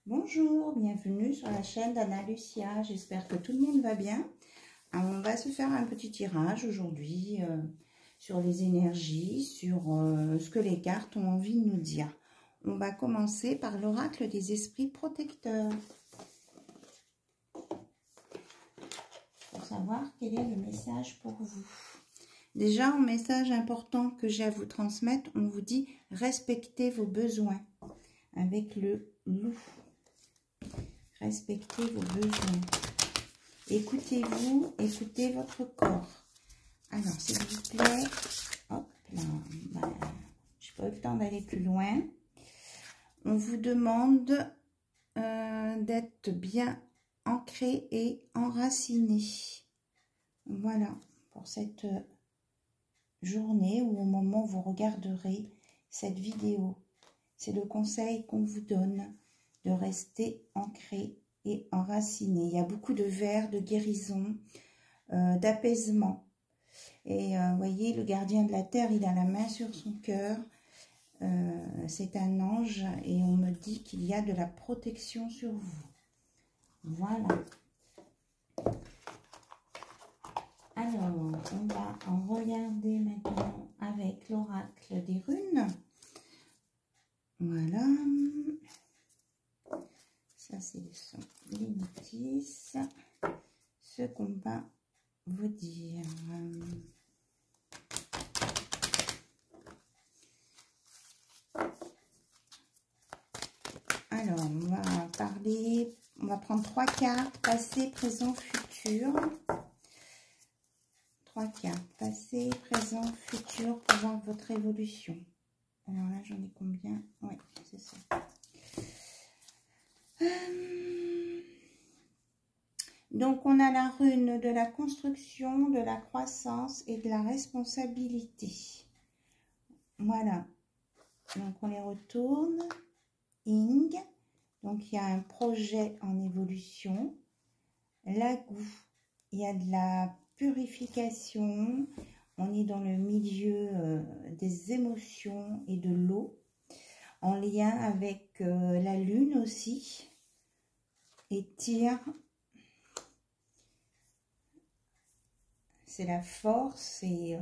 Bonjour, bienvenue sur la chaîne d'Anna Lucia, j'espère que tout le monde va bien. Alors, on va se faire un petit tirage aujourd'hui sur les énergies, sur ce que les cartes ont envie de nous dire. On va commencer par l'oracle des esprits protecteurs. Pour savoir quel est le message pour vous. Déjà, un message important que j'ai à vous transmettre, on vous dit respectez vos besoins avec le loup. Respectez vos besoins. Écoutez-vous, écoutez votre corps. Alors, s'il vous plaît, hop là, voilà. Je n'ai pas eu le temps d'aller plus loin. On vous demande d'être bien ancré et enraciné. Voilà, pour cette journée ou au moment où vous regarderez cette vidéo. C'est le conseil qu'on vous donne, de rester ancré et enraciné. Il y a beaucoup de vers, de guérison, d'apaisement. Et vous voyez, le gardien de la terre, il a la main sur son cœur. C'est un ange et on me dit qu'il y a de la protection sur vous. Voilà. Alors, on va en regarder maintenant avec l'oracle des runes. Voilà. Ça, c'est les notices. Ce qu'on va vous dire. Alors, on va parler, on va prendre 3 cartes, passé, présent, futur. 3 cartes, passé, présent, futur, pour voir votre évolution. Alors là, j'en ai combien? Oui, c'est ça. Donc, on a la rune de la construction, de la croissance et de la responsabilité. Voilà. Donc, on les retourne. Ing. Donc, il y a un projet en évolution. Lagou. Il y a de la purification. On est dans le milieu des émotions et de l'eau. En lien avec la lune aussi. Et Tir. C'est la force et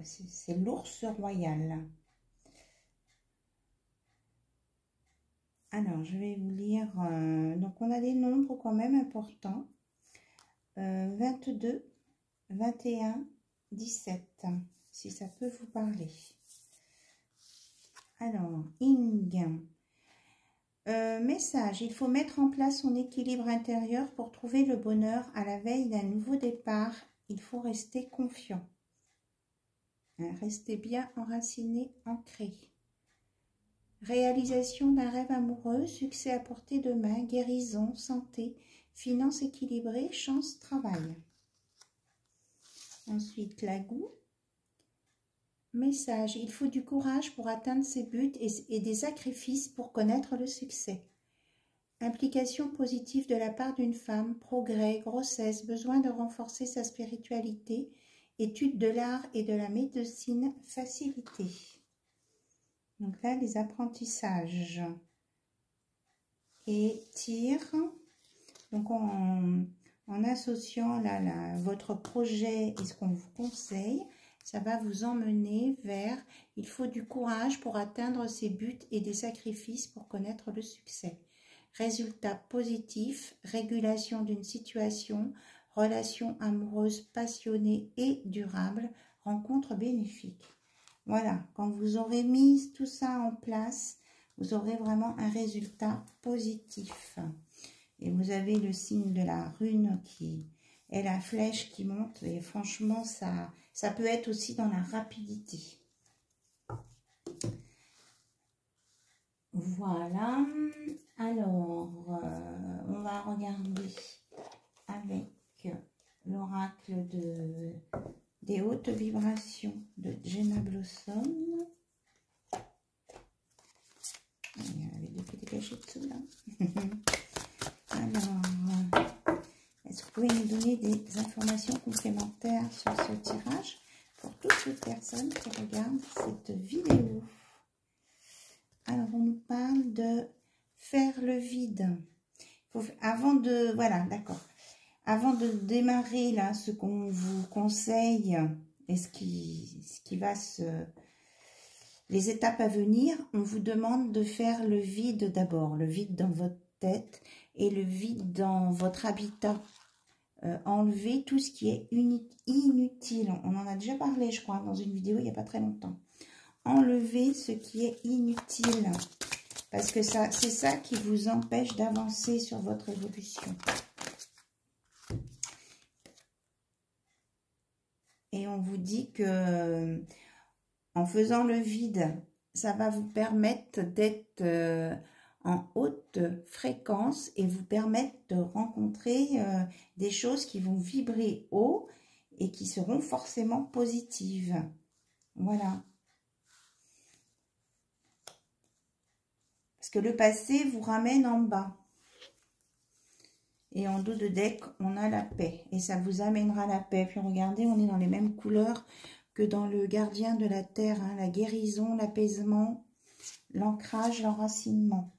c'est l'ours royal. Alors, je vais vous lire. Donc, on a des nombres quand même importants. 22, 21, 17. Si ça peut vous parler. Alors, Ing. Message. Il faut mettre en place son équilibre intérieur pour trouver le bonheur à la veille d'un nouveau départ. Il faut rester confiant. Restez bien enraciné, ancré. Réalisation d'un rêve amoureux, succès à portée de main, guérison, santé, finances équilibrées, chance, travail. Ensuite, Lagou. Message. Il faut du courage pour atteindre ses buts et des sacrifices pour connaître le succès. Implication positive de la part d'une femme, progrès, grossesse, besoin de renforcer sa spiritualité, étude de l'art et de la médecine, facilité. Donc là, les apprentissages. Et Tir. Donc en associant là, votre projet et ce qu'on vous conseille, ça va vous emmener vers, il faut du courage pour atteindre ses buts et des sacrifices pour connaître le succès. Résultat positif, régulation d'une situation, relation amoureuse passionnée et durable, rencontre bénéfique. Voilà, quand vous aurez mis tout ça en place, vous aurez vraiment un résultat positif. Et vous avez le signe de la rune qui est la flèche qui monte. Et franchement, ça peut être aussi dans la rapidité. Voilà. Alors, on va regarder avec l'oracle des hautes vibrations de Jenna Blossom. Il y en avait deux qui étaient cachés dessous là. Alors, est-ce que vous pouvez nous donner des informations complémentaires sur ce tirage pour toutes les personnes qui regardent cette vidéo? Alors, on nous parle de faire le vide vide. Avant de... Voilà, d'accord. Avant de démarrer, là, ce qu'on vous conseille et ce qui va se... Les étapes à venir, on vous demande de faire le vide d'abord. Le vide dans votre tête et le vide dans votre habitat. Enlever tout ce qui est inutile. On en a déjà parlé, je crois, dans une vidéo il n'y a pas très longtemps. Enlever ce qui est inutile. Parce que c'est ça qui vous empêche d'avancer sur votre évolution. Et on vous dit que en faisant le vide, ça va vous permettre d'être en haute fréquence et vous permettre de rencontrer des choses qui vont vibrer haut et qui seront forcément positives. Voilà. Parce que le passé vous ramène en bas. Et en dos de deck, on a la paix. Et ça vous amènera la paix. Puis regardez, on est dans les mêmes couleurs que dans le gardien de la terre. Hein, la guérison, l'apaisement, l'ancrage, l'enracinement.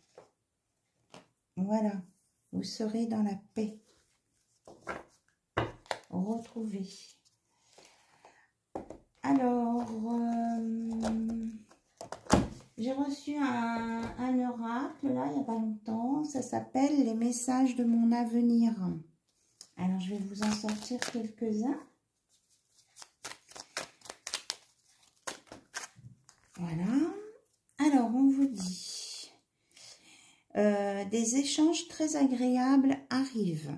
Voilà. Vous serez dans la paix. Retrouvez. Alors... j'ai reçu un oracle, là, il n'y a pas longtemps. Ça s'appelle « Les messages de mon avenir ». Alors, je vais vous en sortir quelques-uns. Voilà. Alors, on vous dit des échanges très agréables arrivent.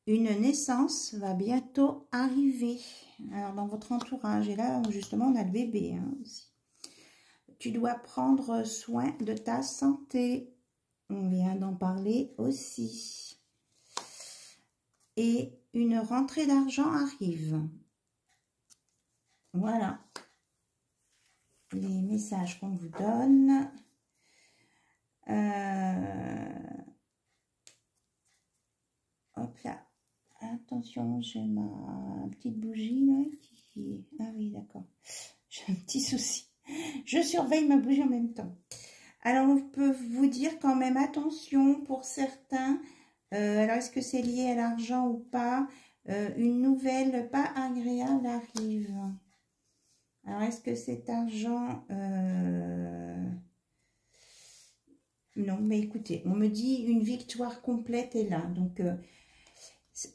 Une naissance va bientôt arriver. Alors, dans votre entourage. Et là, justement, on a le bébé hein, aussi. Tu dois prendre soin de ta santé. On vient d'en parler aussi. Et une rentrée d'argent arrive. Voilà. Les messages qu'on vous donne. Hop là. Attention, j'ai ma petite bougie là qui... Ah oui, d'accord. J'ai un petit souci. Je surveille ma bougie en même temps. Alors, on peut vous dire quand même attention pour certains. Alors, est-ce que c'est lié à l'argent ou pas? Une nouvelle pas agréable arrive. Alors, est-ce que cet argent... Non, mais écoutez, on me dit une victoire complète est là. Donc,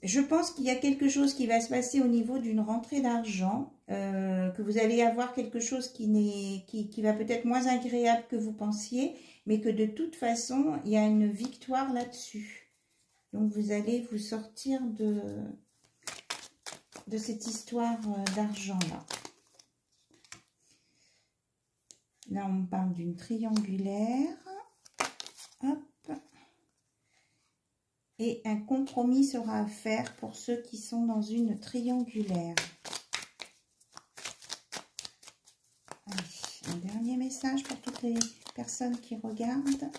je pense qu'il y a quelque chose qui va se passer au niveau d'une rentrée d'argent, que vous allez avoir quelque chose qui va peut-être moins agréable que vous pensiez, mais que de toute façon, il y a une victoire là-dessus. Donc, vous allez vous sortir de cette histoire d'argent-là. Là, on me parle d'une triangulaire. Hop. Et un compromis sera à faire pour ceux qui sont dans une triangulaire. Allez, un dernier message pour toutes les personnes qui regardent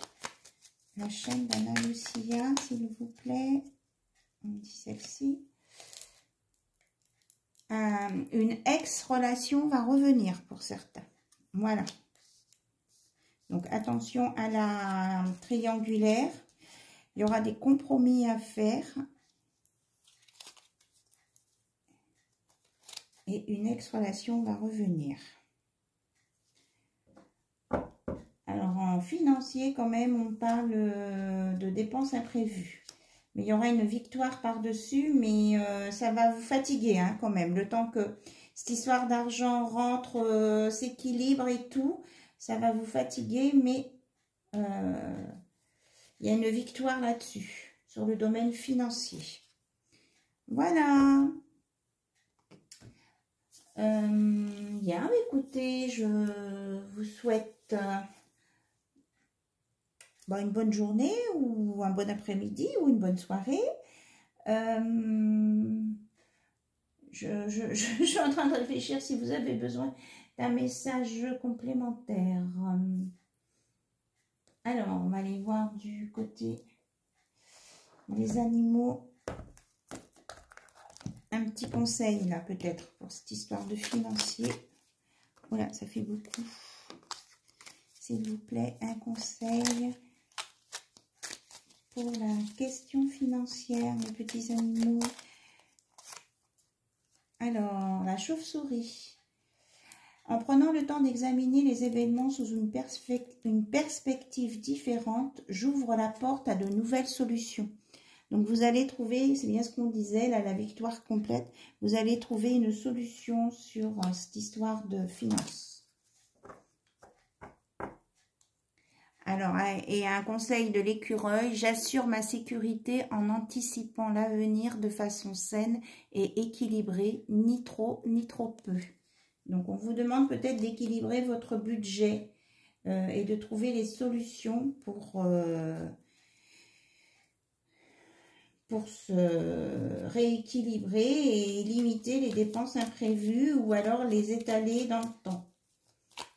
la chaîne d'Anna Lucia, s'il vous plaît. On dit celle-ci. Une ex-relation va revenir pour certains. Voilà. Donc, attention à la triangulaire. Il y aura des compromis à faire. Et une ex-relation va revenir. Alors, en financier, quand même, on parle de dépenses imprévues. Mais il y aura une victoire par-dessus, mais ça va vous fatiguer hein, quand même. Le temps que cette histoire d'argent rentre, s'équilibre et tout, ça va vous fatiguer, mais... il y a une victoire là-dessus, sur le domaine financier. Voilà. Bien, écoutez, je vous souhaite une bonne journée, ou un bon après-midi, ou une bonne soirée. Je suis en train de réfléchir si vous avez besoin d'un message complémentaire. Alors, on va aller voir du côté des animaux. Un petit conseil, là, peut-être, pour cette histoire de financier. Voilà, ça fait beaucoup. S'il vous plaît, un conseil pour la question financière, mes petits animaux. Alors, la chauve-souris. En prenant le temps d'examiner les événements sous une perspective différente, j'ouvre la porte à de nouvelles solutions. Donc, vous allez trouver, c'est bien ce qu'on disait, là, la victoire complète, vous allez trouver une solution sur cette histoire de finances. Alors, et un conseil de l'écureuil, j'assure ma sécurité en anticipant l'avenir de façon saine et équilibrée, ni trop peu. Donc, on vous demande peut-être d'équilibrer votre budget et de trouver les solutions pour se rééquilibrer et limiter les dépenses imprévues ou alors les étaler dans le temps.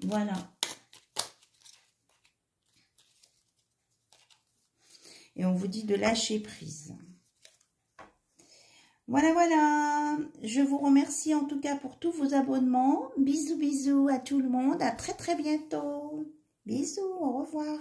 Voilà. Et on vous dit de lâcher prise. Voilà, voilà. Je vous remercie en tout cas pour tous vos abonnements. Bisous, bisous à tout le monde. À très, très bientôt. Bisous, au revoir.